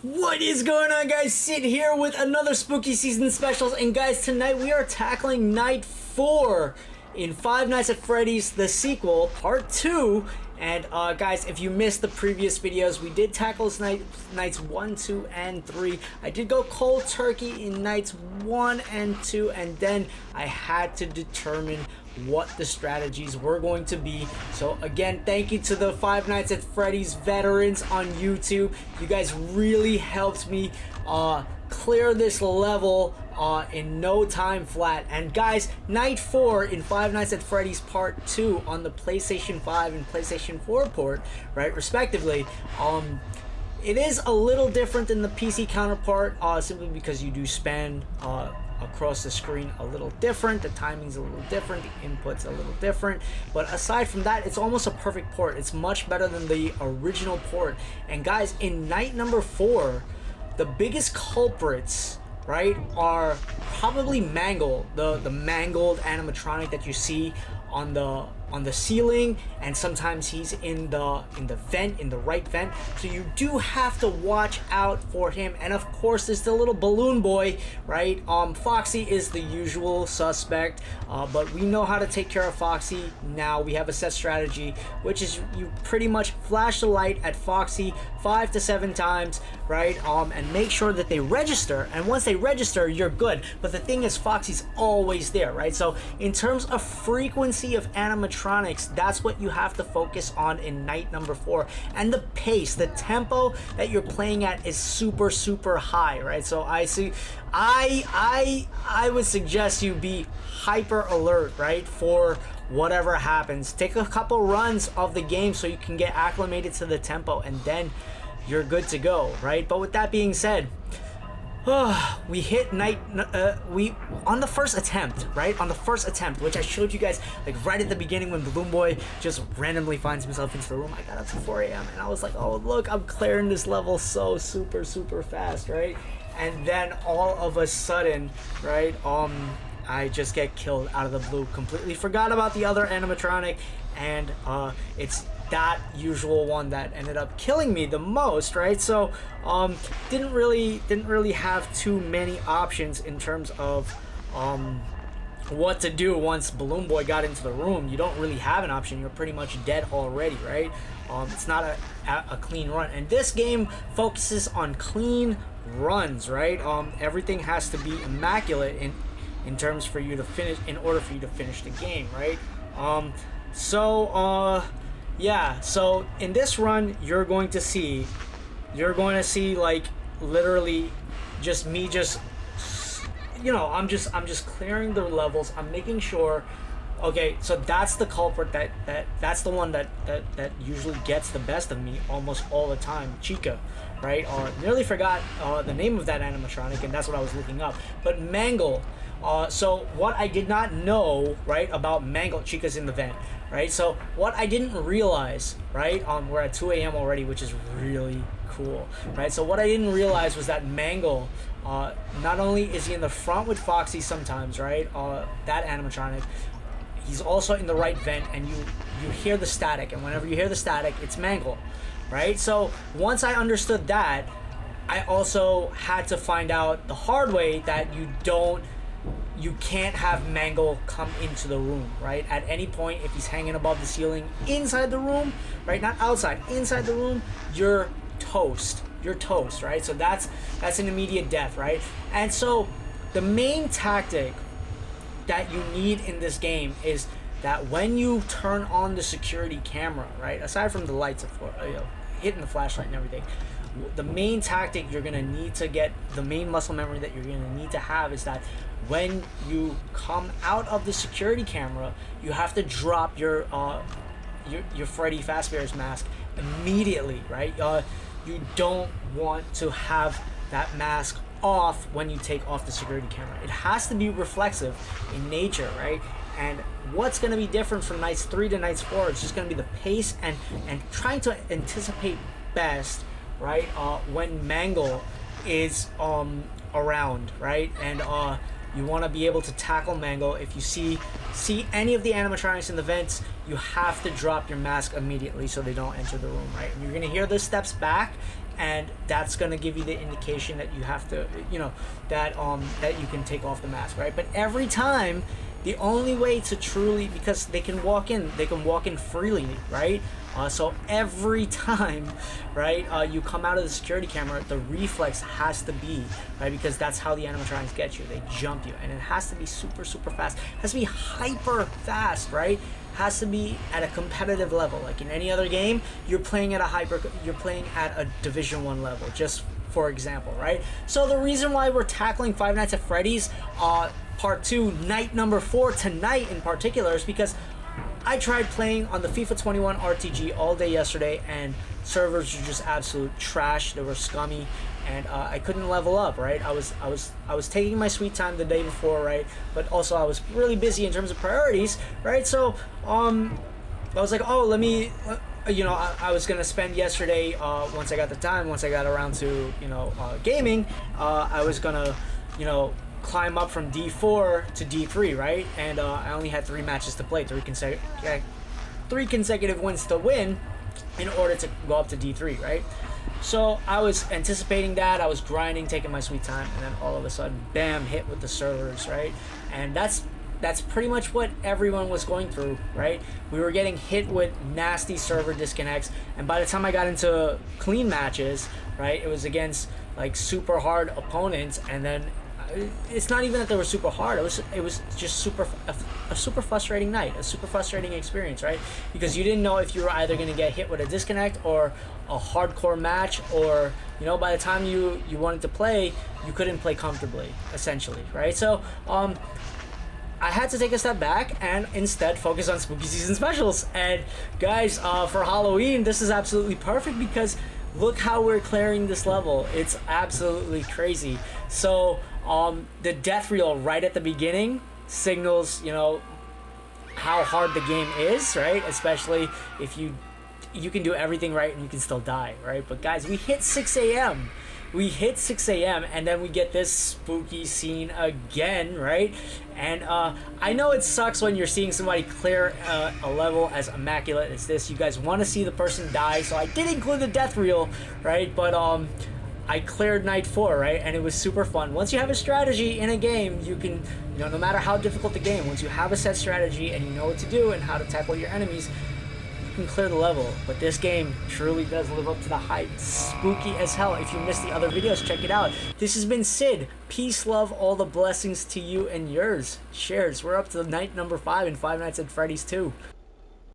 What is going on, guys? Sid here with another spooky season specials, and guys, tonight we are tackling night 4 in Five Nights at Freddy's, the sequel, part 2. And guys, if you missed the previous videos, we did tackle nights 1, 2, and 3. I did go cold turkey in nights 1 and 2, and then I had to determine what the strategies were going to be. So again, thank you to the Five Nights at Freddy's veterans on YouTube. You guys really helped me clear this level in no time flat. And guys, night 4 in Five Nights at Freddy's part 2 on the PlayStation 5 and PlayStation 4 port, right, respectively, it is a little different than the PC counterpart, simply because you do span across the screen a little different, the timing's a little different, the input's a little different, but aside from that, it's almost a perfect port. It's much better than the original port. And guys, in night number 4, the biggest culprits, right, are probably Mangle, the mangled animatronic that you see on the ceiling, and sometimes he's in the vent, in the right vent, so you do have to watch out for him. And of course, there's the little balloon boy, right? Foxy is the usual suspect, but we know how to take care of Foxy now. We have a set strategy, which is you pretty much flash the light at Foxy 5 to 7 times, right? And make sure that they register, and once they register, you're good. But the thing is, Foxy's always there, right? So in terms of frequency of animatronics, that's what you have to focus on in night number 4. And the pace, the tempo that you're playing at is super high, right? So I would suggest you be hyper alert, right, for whatever happens. Take a couple runs of the game so you can get acclimated to the tempo, and then you're good to go, right? But with that being said, we hit we on the first attempt, right? On the first attempt, which I showed you guys like right at the beginning when Balloon Boy just randomly finds himself into the room. I got up to 4 a.m. and I was like, oh look, I'm clearing this level so super fast, right? And then all of a sudden, right, I just get killed out of the blue. Completely forgot about the other animatronic, and it's that usual one that ended up killing me the most, right? So didn't really have too many options in terms of what to do once Balloon Boy got into the room. You don't really have an option. You're pretty much dead already, right? It's not a clean run, and this game focuses on clean runs, right? Everything has to be immaculate in terms for you to finish, in order for you to finish the game, right? Yeah, so in this run, you're going to see like literally just me, just, you know, I'm just clearing the levels. I'm making sure. Okay, so that's the culprit, that's the one that usually gets the best of me almost all the time, Chica, right? Nearly forgot the name of that animatronic, and that's what I was looking up. But Mangle. So what I did not know, right, about Mangle, Chica's in the vent, right? So what I didn't realize, right, we're at 2 a.m. already, which is really cool, right? So what I didn't realize was that Mangle, not only is he in the front with Foxy sometimes, right, that animatronic, he's also in the right vent, and you hear the static, and whenever you hear the static, it's Mangle, right? So once I understood that, I also had to find out the hard way that you can't have Mangle come into the room, right? At any point, if he's hanging above the ceiling inside the room, right, not outside, inside the room, you're toast. You're toast, right? So that's an immediate death, right? And so the main tactic that you need in this game is that when you turn on the security camera, right, aside from the lights, of course, hitting the flashlight and everything, the main tactic you're gonna need to get, the main muscle memory that you're gonna need to have, is that when you come out of the security camera, you have to drop your Freddy Fazbear's mask immediately, right? You don't want to have that mask off when you take off the security camera. It has to be reflexive in nature, right? And what's going to be different from nights 3 to nights 4 is just going to be the pace and trying to anticipate best, right, when Mangle is around, right? And You want to be able to tackle Mango. If you see any of the animatronics in the vents, you have to drop your mask immediately so they don't enter the room, right? And you're gonna hear the steps back, and that's gonna give you the indication that you have to, you know, that you can take off the mask, right? But every time, the only way to truly, because they can walk in freely, right? So every time, right, you come out of the security camera, the reflex has to be, right, because that's how the animatronics get you. They jump you, and it has to be super, super fast. It has to be hyper fast, right? Has to be at a competitive level. Like in any other game, you're playing at a Division 1 level, just for example, right? So the reason why we're tackling Five Nights at Freddy's Part 2, night number 4 tonight in particular, is because I tried playing on the FIFA 21 RTG all day yesterday, and servers were just absolute trash. They were scummy, and I couldn't level up, right? I was taking my sweet time the day before, right? But also I was really busy in terms of priorities, right? So I was like, oh, let me, you know, I was gonna spend yesterday, once I got the time, once I got around to, you know, gaming, I was gonna, you know, climb up from D4 to D3, right? And I only had 3 matches to play, 3 consecutive wins to win in order to go up to D3, right? So I was anticipating that, I was grinding, taking my sweet time, and then all of a sudden, bam, hit with the servers, right? And that's pretty much what everyone was going through, right? We were getting hit with nasty server disconnects, and by the time I got into clean matches, right, it was against like super hard opponents, and then it's not even that they were super hard. It was just a super frustrating night, a super frustrating experience, right? Because you didn't know if you were either going to get hit with a disconnect or a hardcore match, or, you know, by the time you wanted to play, you couldn't play comfortably, essentially, right? So I had to take a step back and instead focus on spooky season specials. And guys, for Halloween, this is absolutely perfect because look how we're clearing this level. It's absolutely crazy. So the death reel right at the beginning signals, you know, how hard the game is, right? Especially if you can do everything right and you can still die, right? But guys, we hit 6 a.m. We hit 6 a.m. and then we get this spooky scene again, right? And I know it sucks when you're seeing somebody clear a level as immaculate as this. You guys want to see the person die, so I did include the death reel, right? But I cleared night 4, right? And it was super fun. Once you have a strategy in a game, you can, you know, no matter how difficult the game, once you have a set strategy and you know what to do and how to tackle your enemies, you can clear the level. But this game truly does live up to the hype. Spooky as hell. If you missed the other videos, check it out. This has been Sid. Peace, love, all the blessings to you and yours. Cheers. We're up to night number 5 in Five Nights at Freddy's 2.